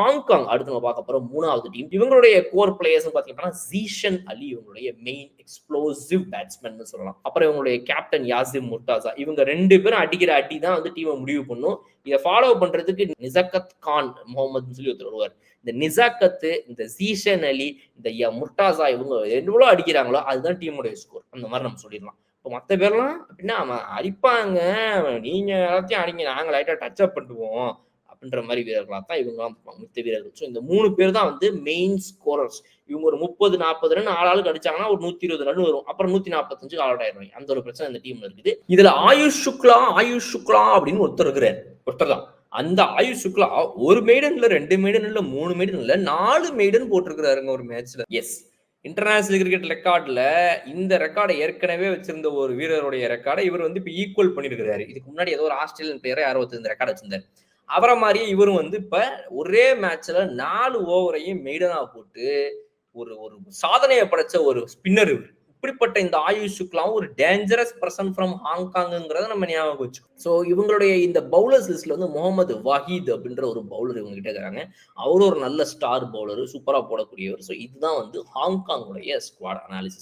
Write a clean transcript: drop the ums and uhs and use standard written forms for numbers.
Hong Kong அடுத்து நம்ம பார்க்க போற 3வது டீம். இவங்களுடைய கோர் பிளேயர்ஸ் பாத்தீங்கன்னா ஜீஷன் அலி இவங்களுடைய மெயின் எக்ஸ்ப்ளோசிவ் பேட்ஸ்மேன் சொல்லலாம். அப்புறம் இவங்களுடைய கேப்டன் யாசிம் முர்தாசா. இவங்க 2 பேரும் அடிக்கிற அடி தான் வந்து டீமை முடிவு பண்ணும். இதை ஃபாலோ பண்றதுக்கு நிசக்கத் கான் முகமதுன்னு சொல்லி ஒருத்தர் வருவார். இந்த நிசாக்கத்து, இந்த ஜீஷன் அலி, இந்த முர்டாசா இவங்க எவ்வளோ அடிக்கிறாங்களோ அதுதான் டீமுடைய ஸ்கோர். அந்த மாதிரி நம்ம சொல்லிடலாம். இப்போ மற்ற பேர்லாம் அப்படின்னா அவன் அடிப்பாங்க, நீங்க எல்லாத்தையும் அடிங்க, நாங்கள் லைட்டா டச் அப் பண்ணுவோம் அப்படின்ற மாதிரி வீரர்களாக தான் இவங்கலாம் மித்த வீரர்கள். ஸோ இந்த 3 பேர் தான் வந்து மெயின் ஸ்கோரர்ஸ். இவங்க ஒரு 30-40 ரன் ஆளாளுக்கு அடிச்சாங்கன்னா ஒரு 120 ரன் வரும். அப்புறம் 145 ஆல் அவுட் ஆயிடுவாங்க. அந்த ஒரு பிரச்சனை இந்த டீம்ல இருக்குது. இதுல ஆயுஷ் சுக்லா அப்படின்னு ஒருத்தர் இருக்கிறார். ஒருத்தர் தான் அந்த ஆயுஷ் சுக்லா ஒரு மெய்டன் இல்ல, 2 மெய்டன் இல்ல, 3 மெய்டன் இல்ல, 4 மெய்டன் போட்டிருக்கிறாருங்க ஒரு மேட்ச்ல. எஸ், இன்டர்நேஷனல் கிரிக்கெட் ரெக்கார்ட்ல இந்த ரெக்கார்டை ஏற்கனவே வச்சிருந்த ஒரு வீரருடைய ரெக்கார்டை இவர் வந்து இப்ப ஈக்குவல் பண்ணிருக்கிறாரு. இதுக்கு முன்னாடி ஏதோ ஒரு ஆஸ்திரேலியன் பிளேயரை யாரோ இந்த ரெக்கார்டு வச்சிருந்தாரு. அவரை மாதிரியே இவரும் வந்து இப்ப ஒரே மேட்ச்ல 4 ஓவரையும் மெய்டனா போட்டு ஒரு சாதனையை படைச்ச ஒரு ஸ்பின்னர் இவர். இப்படிப்பட்ட இந்த ஆயுஷ் சுக்லாம் ஒரு டேஞ்சரஸ் பர்சன் ஃப்ரம் ஹாங்காங்கிறத நம்ம ஞாபகம் வச்சுக்கோம். ஸோ இவங்களுடைய இந்த பவுலர்ஸ் லிஸ்ட்ல வந்து முகமது வாஹித் அப்படின்ற ஒரு பவுலர் இவங்க கிட்ட இருக்காங்க. அவரும் ஒரு நல்ல ஸ்டார் பவுலர், சூப்பரா போடக்கூடியவர். ஸோ இதுதான் வந்து ஹாங்காங்குடைய ஸ்குவாட் அனாலிசிஸ்.